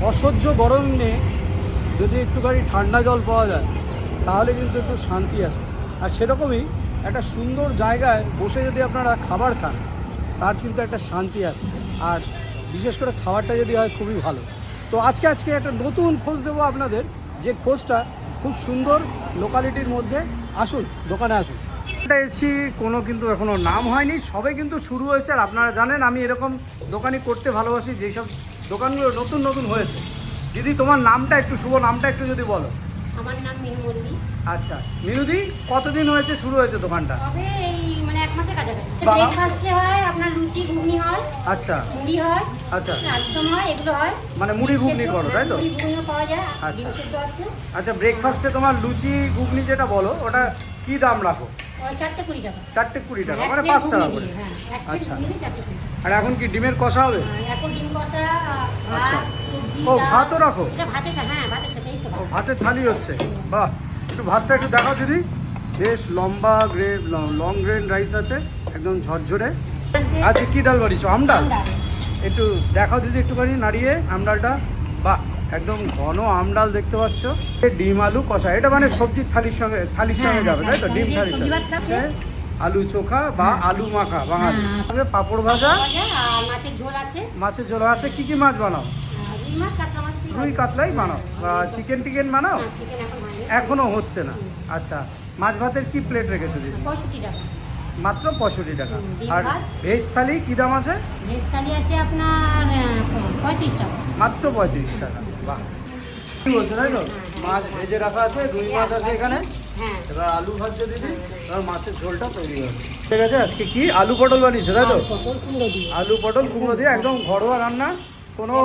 অসহ্য গরমে যদি একটুখানি ঠান্ডা জল পাওয়া যায় তাহলে কিন্তু একটু শান্তি আসে। আর সেরকমই একটা সুন্দর জায়গায় বসে যদি আপনারা খাবার খান তার কিন্তু একটা শান্তি আছে, আর বিশেষ করে খাবারটা যদি হয় খুবই ভালো। তো আজকে একটা নতুন খোঁজ দেবো আপনাদের, যে খোঁজটা খুব সুন্দর লোকালিটির মধ্যে। আসুন, দোকানে আসুন। এটা এসছি, কোনো কিন্তু এখনও নাম হয়নি, সবে কিন্তু শুরু হয়েছে। আর আপনারা জানেন আমি এরকম দোকানই করতে ভালোবাসি, যেসব দোকানগুলো নতুন নতুন হয়েছে। দিদি, তোমার নামটা একটু, শুভ নামটা একটু যদি বলো। আমার নাম মিনু মল্লিক। আচ্ছা মিনুদি, কতদিন হয়েছে শুরু হয়েছে দোকানটা? তবে এই মানে 1 মাসের কাছাকাছি। ব্রেকফাস্টে হয় আপনার লুচি ঘুগনি হয়, আচ্ছা মুড়ি হয়, আচ্ছা, একদম হয়, এগুলো হয়। মানে মুড়ি ঘুগনি করো, তাই তো? মুড়ি ঘুগনিও পাওয়া যায়, আচ্ছা। ডিম সেদ্ধ আছে। আচ্ছা, ব্রেকফাস্টে তোমার লুচি ঘুগনি যেটা বলো ওটা কি দাম রাখো? ওই 4টে 20 টাকা। 4টে 20 টাকা, এক মানে প্লেট 5 টাকা ঘুগনি করে। দিয়ে, হ্যাঁ, এক প্লেট আচ্ছা। ঘুগনি দিয়ে 4টে 20 টাকা। আর এখন কি ডিমের কষা হবে? এখন ডিম কষা, আচ্ছা। ভাত, সবজি, ও, ডাল। ভাতও রাখো? এটা ভাতের সাথে, হ্যাঁ ভাতের সাথেই তো। ও, ভাতের থালি হচ্ছে, বাহ। একটু ভাতটা একটু দেখাও দিদি। বেশ লম্বা লং গ্রেন রাইস আছে, একদম ঝরঝরে। আচ্ছা, কি ডাল বাড়িছো? আমডাল? ডাল। একটু দেখাও দিদি, একটুখানি নাড়িয়ে আমডালটা। বাহ, একদম ঘন আমডাল দেখতে পাচ্ছ। ডিম আলু কষা, এটা মানে সবজির থালির সঙ্গে যাবে, তাই তো? ডিম থালির সঙ্গে আলু চোখা বা আলু মাখা বাঙালি, সঙ্গে পাঁপড় ভাজা, আর মাছের ঝোল আছে। মাছের ঝোল আছে। কি কি মাছ বানাও? রুই মাছ, কাতলা মাছ। রুই কাতলাই বানাও, বা চিকেন টিকেন বানাও? চিকেন এখন হয়নি। এখনো হচ্ছে না। আচ্ছা, মাছ ভাতের কি প্লেট রেখেছো দিদি? 65 টাকা। মাত্র 65 টাকা। ডিম আর ভাত। ভেজ থালি কি দাম আছে? ভেজ থালি আছে আপনার 35 টাকা। মাত্র 35 টাকা। বাহ, কি বলছো, তাই তো? মাছ ভেজে রাখা আছে, রুই মাছ আছে এখানে। হ্যাঁ। এবার আলু ভাজছে দিদি, এবার মাছের ঝোলটা তৈরি হবে। ঠিক আছে, আজকে কি আলু পটল বানিয়েছো, তাই তো? পটল কুমড়ো দিয়ে। আলু পটল কুমড়ো দিয়ে একদম ঘরোয়া রান্না, কোনো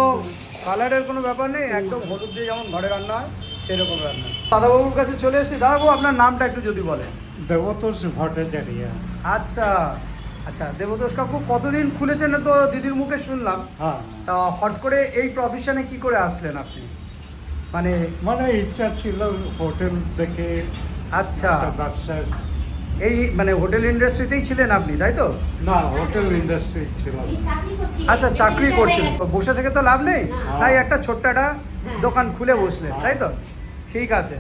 কালারের কোনো ব্যাপার নেই, একদম হলুদ দিয়ে যেমন ঘরে রান্না হয় সেরকম রান্না। দাদাবাবুর কাছে চলে এসেছি। দাদাবাবু, আপনার নামটা একটু যদি বলেন। দেবতোষ ভট্টাচার্য। আচ্ছা আচ্ছা, দেবতোষ কাকু কতদিন খুলেছেন তো দিদির মুখে শুনলাম। হ্যাঁ, তা হট করে এই প্রফেশনে কি করে আসলেন আপনি? মানে মানে ইচ্ছা ছিল হোটেল দেখে আচ্ছা, একটা ব্যবসা। এই মানে হোটেল ইন্ডাস্ট্রিতেই ছিলেন আপনি, তাই তো? না, হোটেল ইন্ডাস্ট্রি ছিল। আচ্ছা, চাকরি করছিলেন, তো বসে থেকে তো লাভ নেই, তাই একটা ছোট্ট একটা দোকান খুলে বসলেন, তাই তো? ঠিক আছে,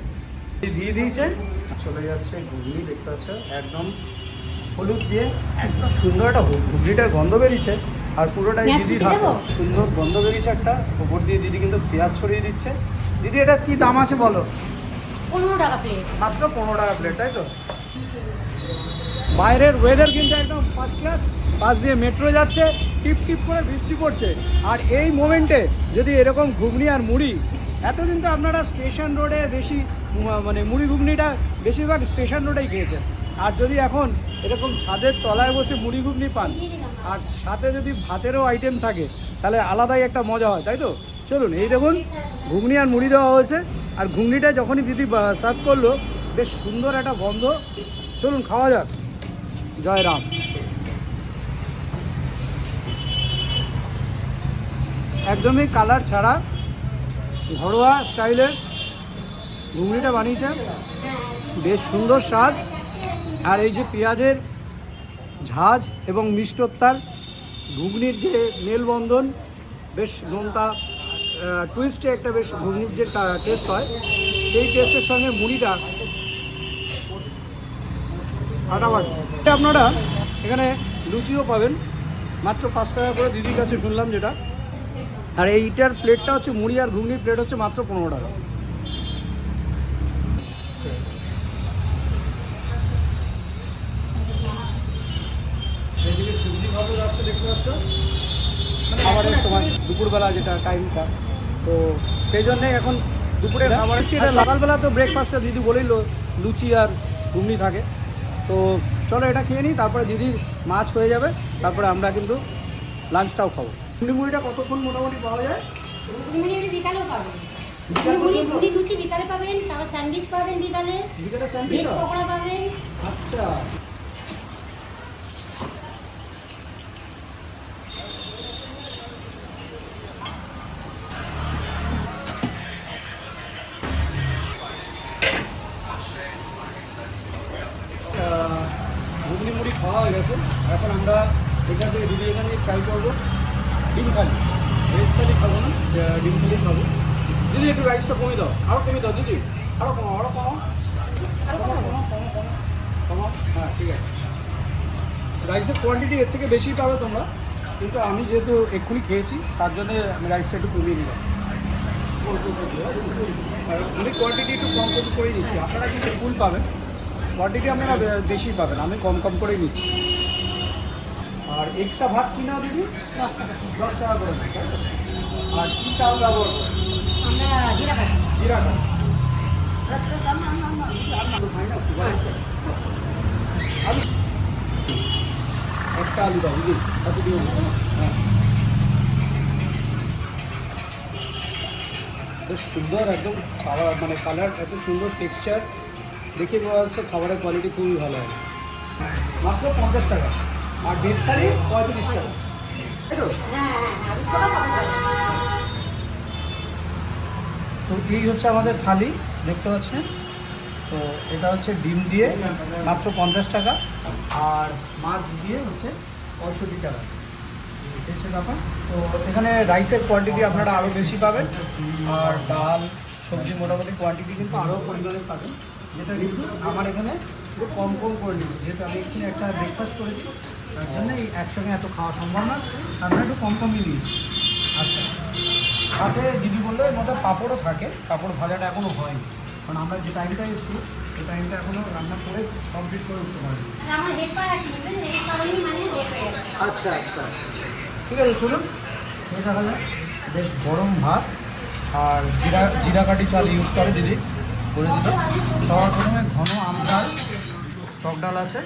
দিয়ে দিয়েছে। চলে যাচ্ছে ঘুগনি, দেখতে পাচ্ছ একদম হলুদ দিয়ে একদম সুন্দর একটা ঘুগনিটার গন্ধ বেরিয়েছে। আর পুরোটাই পেঁয়াজ দিদির কুচি হাতে দেবো? সুন্দর গন্ধ বেরিয়েছে একটা। ওপর দিয়ে দিদি কিন্তু পেঁয়াজ ছড়িয়ে দিচ্ছে। দিদি, এটা কি দাম আছে বলো? 15 টাকা প্লেট। মাত্র 15 টাকা প্লেট, তাই তো? বাইরের ওয়েদার কিন্তু একদম ফার্স্ট ক্লাস। পাশ দিয়ে মেট্রো যাচ্ছে, টিপ টিপ করে বৃষ্টি পড়ছে। আর এই মোমেন্টে যদি এরকম ঘুগনি আর মুড়ি, এতদিন তো আপনারা স্টেশন রোডে বেশি মানে মুড়ি ঘুগনিটা বেশিরভাগ স্টেশন রোডেই খেয়েছেন। আর যদি এখন এরকম ছাদের তলায় বসে মুড়ি ঘুগনি পান, আর সাথে যদি ভাতেরও আইটেম থাকে, তাহলে আলাদাই একটা মজা হয়, তাই তো? চলুন, এই দেখুন ঘুগনি আর মুড়ি দেওয়া হয়েছে। আর ঘুগনিটা যখনই দিদি সার্ভ করলো, বেশ সুন্দর একটা গন্ধ। চলুন খাওয়া যাক। জয় রাম। একদমই কালার ছাড়া ঘরোয়া স্টাইলের ঘুগনিটা বানিয়েছে, বেশ সুন্দর স্বাদ। আর এই যে পেঁয়াজের ঝাঁজ এবং মিষ্টতার ঘুগনির যে মেলবন্ধন, বেশ নোনতা টুইস্টে একটা বেশ ঘুগনির যে টেস্ট হয়, সেই টেস্টের সঙ্গে মুড়িটা ফাটাফাটি। আপনারা এখানে লুচিও পাবেন মাত্র 5 টাকা করে, দিদির কাছে শুনলাম যেটা। আর এইটার প্লেটটা হচ্ছে মুড়ি আর ঘুগনির প্লেট হচ্ছে মাত্র 15 টাকা। এদিকে সবজি ভালো যাচ্ছে, দেখতে পাচ্ছ, খাবারের সময় দুপুরবেলা যেটা টাইমটা, তো সেই জন্যে এখন দুপুরে খাবারের সেটা সকালবেলা তো ব্রেকফাস্টটা দিদি বলেইল লুচি আর ঘুগনি থাকে। তো চলো এটা খেয়ে নিই, তারপরে দিদির মাছ হয়ে যাবে, তারপরে আমরা কিন্তু লাঞ্চটাও খাবো। ঘুগনি মুড়িটা কতক্ষণ মোটামুটি পাওয়া যায়? ঘুগনি বিকালেও পাবেন। মুড়ি লুচি বিকালে পাবেন, তারপর স্যান্ডউইচ পাবেন বিকালে, ভেজ পকোড়া পাবেন। আচ্ছা, ঘুগনি মুড়ি খাওয়া হয়ে গেছে। এখন আমরা এখান থেকে দিদি এখান থেকে ট্রাই করবো ডিম খালি ভেজ থালি খাবো না, ডিম থালি খাবো। দিদি একটু রাইসটা কমিয়ে দাও, আরও কমিয়ে দাও দিদি, আরও কমাও, আরও কমাও, কমাও। হ্যাঁ ঠিক আছে। রাইসের কোয়ান্টিটি এর থেকে বেশি পাবে তোমরা, কিন্তু আমি যেহেতু এক্ষুনি খেয়েছি তার জন্য আমি রাইসটা একটু কমিয়ে নিলাম। আমি কোয়ান্টিটি একটু কম কম করেই নিচ্ছি, আপনারা কিন্তু ফুল পাবেন, কোয়ান্টিটি আপনারা বেশি পাবেন, আমি কম কম করেই নিচ্ছি। আর এক্সট্রা ভাত কিনা দিদি 10 টাকা করে। আর কী চাল ব্যবহার করেন? আমরা জিরা কাটি। জিরা কাঠ। আলু একটা আলু দাও দিদি, কত দিব? হ্যাঁ বেশ সুন্দর একদম খাবার, মানে কালার এত সুন্দর, টেক্সচার দেখে বোঝা যাচ্ছে খাবারের কোয়ালিটি খুবই ভালো হবে। মাত্র 50 টাকা। আর ভেজ থালি 35 টাকা, তাই তো? তো এই হচ্ছে আমাদের থালি, দেখতে পাচ্ছেন। তো এটা হচ্ছে ডিম দিয়ে মাত্র 50 টাকা, আর মাছ দিয়ে হচ্ছে 65 টাকা, এই হচ্ছে ব্যাপার। তো এখানে রাইসের কোয়ান্টিটি আপনারা আরও বেশি পাবেন, আর ডাল সবজি মোটামুটি কোয়ান্টিটি কিন্তু আরও পরিমাণে পাবেন, যেটা কিন্তু আমার এখানে একটু কম কম করে নিচ্ছি, যেহেতু আমি এখানে একটা ব্রেকফাস্ট করেছি, তার জন্য এই একসঙ্গে এত খাওয়া সম্ভব না, তার জন্য একটু কম কমই নিয়েছি। আচ্ছা, সাথে দিদি বললো এর মধ্যে পাঁপড়ও থাকে, পাঁপড় ভাজাটা এখনও হয়নি, কারণ আমরা যে টাইমটা এসেছি সেই টাইমটা এখনও রান্না করে কমপ্লিট করে উঠতে পারিনি। আমার হেড পার আছে, এই কারণেই মানে লেট হয়ে গেছে। আচ্ছা আচ্ছা, ঠিক আছে চলুন। এই দেখা যায় বেশ গরম ভাত আর জিরা কাঠি চাল ইউজ করে দিদি, করে দিল। সবার প্রথমে ঘন আম ডাল, টক ডাল আছে,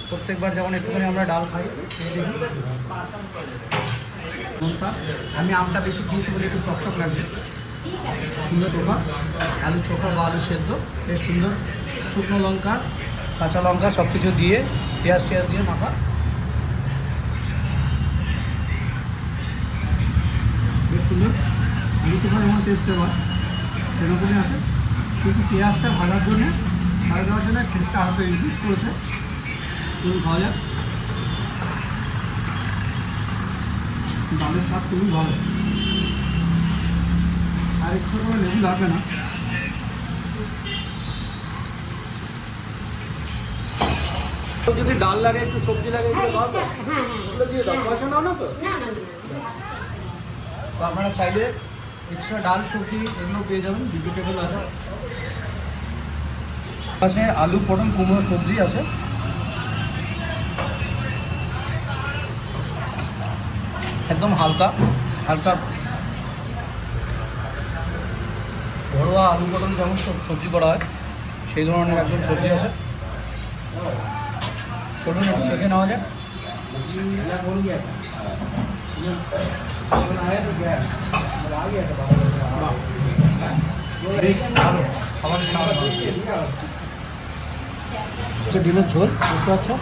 প্রত্যেকবার যখন একটুখানি আমরা ডাল খাই এই দেখি আমটা, আমি আমটা বেশি খেয়েছি বলে একটু টক টক লাগছে। সুন্দর চোখা, আলু চোখা বা আলু সেদ্ধ, বেশ সুন্দর। শুকনো লঙ্কা, কাঁচা লঙ্কা সব কিছু দিয়ে পেঁয়াজ টেয়াজ দিয়ে মাখা, বেশ সুন্দর। আলু চোখা যেমন টেস্ট হয় সেরকমই আছে, কিন্তু পেঁয়াজটা ভাজার জন্য, ভাজা দেওয়ার জন্য টেস্টটা আরও ইনক্রিজ করেছে। চলুন খাওয়া যাক। ডালের স্বাদ খুবই ভালো, আর একটু করে লেবু লাগবে না। যদি ডাল লাগে একটু সবজি লাগে এগুলো পাওয়া যায়? হ্যাঁ ওগুলো দিয়ে দাও, পয়সা নাও না তো? না না তো আপনারা চাইলে এক্সট্রা ডাল সবজি এগুলো পেয়ে যাবেন, ভেজিটেবল আছে, আছে আলু পটল কুমড়ো সবজি আছে। একদম হালকা হালকা ঘরোয়া আলু পটল যেমন সবজি করা হয় সেই ধরনের একদম সবজি আছে। চলুন একটু দেখে নেওয়া যায়। ভালো খাবার হচ্ছে ডিমের ঝোল, বুঝতে পারছো,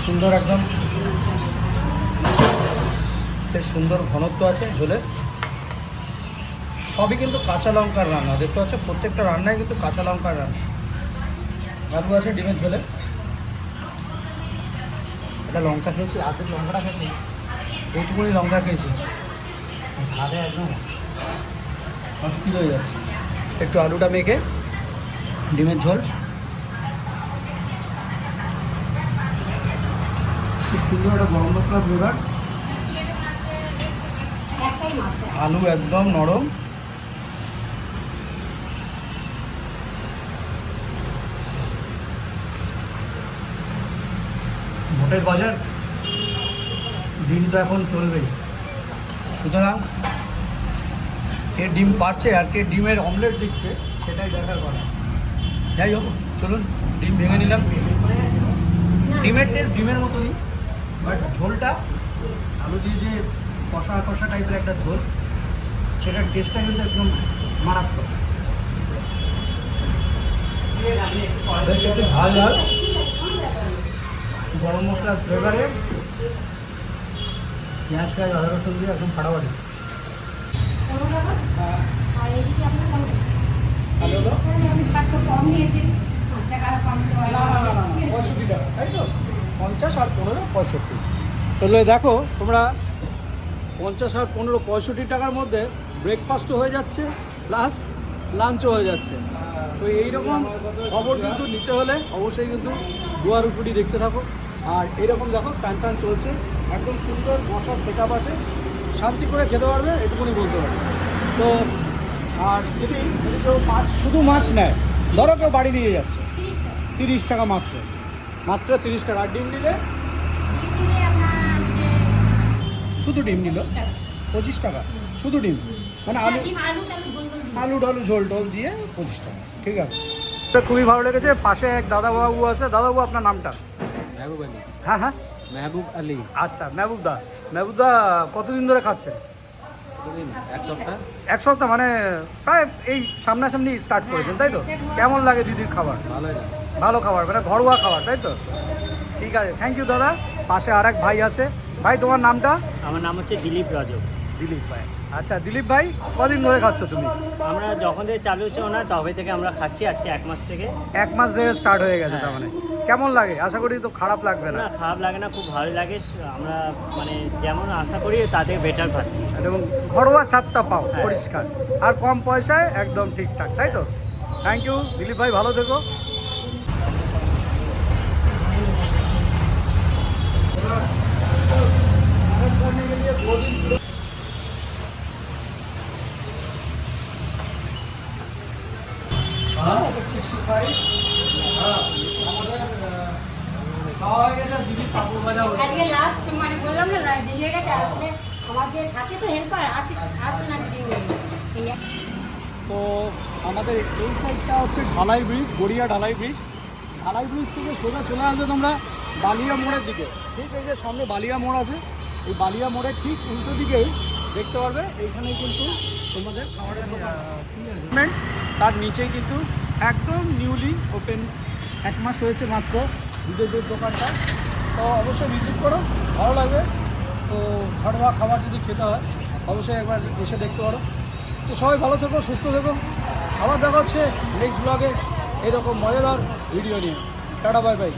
সুন্দর একদম, বেশ সুন্দর ঘনত্ব আছে ঝোলের। সবই কিন্তু কাঁচা লঙ্কার রান্না, দেখতে পাচ্ছ প্রত্যেকটা রান্নায় কিন্তু কাঁচা লঙ্কার রান্না। আলু আছে ডিমের ঝোলে, এটা লঙ্কা খেয়েছি, আর্ধেক লঙ্কাটা খেয়েছি, এইটুকুনি লঙ্কা খেয়েছি, ঝালে একদম অস্থির হয়ে যাচ্ছে। একটু আলুটা মেখে ডিমের ঝোল, খুব সুন্দর একটা গরম মশলা ফ্লেভার, একটাই মাছ। আলু একদম নরম, ভোটের বাজার, ডিম তো এখন চলবেই, সুতরাং কে ডিম পাচ্ছে আর কে ডিমের অমলেট দিচ্ছে সেটাই দেখার কথা। যাই হোক চলুন, ডিম ভেঙে নিলাম, ডিমের টেস্ট ডিমের মতোই, বাট ঝোলটা আলু দিয়ে যে কষা কষা টাইপের একটা ঝোল, সেটার টেস্টটা কিন্তু একদম মারাত্মক, বেশ একটু ঝাল ঝাল, গরম মশলার ফ্লেভারে পেঁয়াজ ফেঁয়াজ আদা রসুন দিয়ে একদম ফাটাফাটি। 15 টাকা। আর এইদিকে আপনার কম ভালো হলো? আপনি টাকা কম নিয়েছেন, 5 টাকা কম তো হয় না না না না 65 টাকা, তাই তো? 50 আর 15 65। তাহলে দেখো তোমরা 50 আর 15 65 টাকার মধ্যে ব্রেকফাস্টও হয়ে যাচ্ছে প্লাস লাঞ্চও হয়ে যাচ্ছে। তো এইরকম খবর কিন্তু নিতে হলে অবশ্যই কিন্তু দুয়ারুপুরি দেখতে থাকো। আর এইরকম দেখো টান চলছে, একদম সুন্দর বসার সেট আপ আছে, শান্তি করে খেতে পারবে, এটুকুনি বলতে পারবে। তো আর যদি কেউ শুধু মাছ নেয়, ধরো কেউ বাড়ি নিয়ে যাচ্ছে, 30 টাকা মাত্র 30 টাকা। আর ডিম নিলে শুধু ডিম নিল 25 টাকা, শুধু ডিম, মানে আলু ডালু ঝোল টোল দিয়ে 25 টাকা, ঠিক আছে। তো খুবই ভালো লেগেছে। পাশে এক দাদাবাবু আছে। দাদাবাবু, আপনার নামটা? মেহবুব আলী। হ্যাঁ, মেহবুব আলী। আচ্ছা, মেহবুবদা কতদিন ধরে খাচ্ছেন? কতদিন? এক সপ্তাহ। এক সপ্তাহ, মানে প্রায় এই সামনাসামনি স্টার্ট করেছেন, তাই তো? কেমন লাগে দিদির খাবার? ভালোই লাগে। ভালো খাবার, মানে ঘরোয়া খাবার, তাই তো? ঠিক আছে, থ্যাংক ইউ দাদা। পাশে আর এক ভাই আছে। ভাই, তোমার নামটা? আমার নাম হচ্ছে দিলীপ রাজক। দিলীপ ভাই। আচ্ছা দিলীপ ভাই, কদিন ধরে খাচ্ছ তুমি? আমরা যখন থেকে চালু হচ্ছে ওনার তবে থেকে আমরা খাচ্ছি, আজকে 1 মাস থেকে। 1 মাস ধরে স্টার্ট হয়ে গেছে, হ্যাঁ। তার মানে কেমন লাগে? আশা করি তো খারাপ লাগবে না। না, খারাপ লাগে না, খুব ভালো লাগে। আমরা মানে যেমন আশা করি তাদের বেটার পাচ্ছি। এবং ঘরোয়া স্বাদটা পাও, হ্যাঁ। পরিষ্কার আর কম পয়সায় একদম ঠিকঠাক, তাই তো? থ্যাংক ইউ দিলীপ ভাই, ভালো থেকো। আজকে লাস্ট মানে বললাম না দিনে গেছে, আসলে আমার যে থাকে তো হেল্পার আসতে না দিন তো আমাদের এই সাইডটা হচ্ছে ঢালাই ব্রিজ, গড়িয়া ঢালাই ব্রিজ। ঢালাই ব্রিজ থেকে সোজা চলে আসবে তোমরা বালিয়া মোড়ের দিকে। ঠিক এই যে সামনে বালিয়া মোড় আছে, এই বালিয়া মোড়ের ঠিক উল্টো দিকেই দেখতে পারবে, এইখানেই কিন্তু তোমাদের খাবারের রেস্টুরেন্ট, তার নিচেই কিন্তু একদম নিউলি ওপেন, 1 মাস হয়েছে মাত্র দুধের দোকানটা। তো অবশ্যই ভিজিট করো, ভালো লাগবে। তো ঘরোয়া খাবার যদি খেতে হয় অবশ্যই একবার এসে দেখতে পারো। তো সবাই ভালো থেকো, সুস্থ থেকো। আবার দেখা হচ্ছে নেক্সট ব্লগে এরকম মজাদার ভিডিও নিয়ে। Tata, bye bye.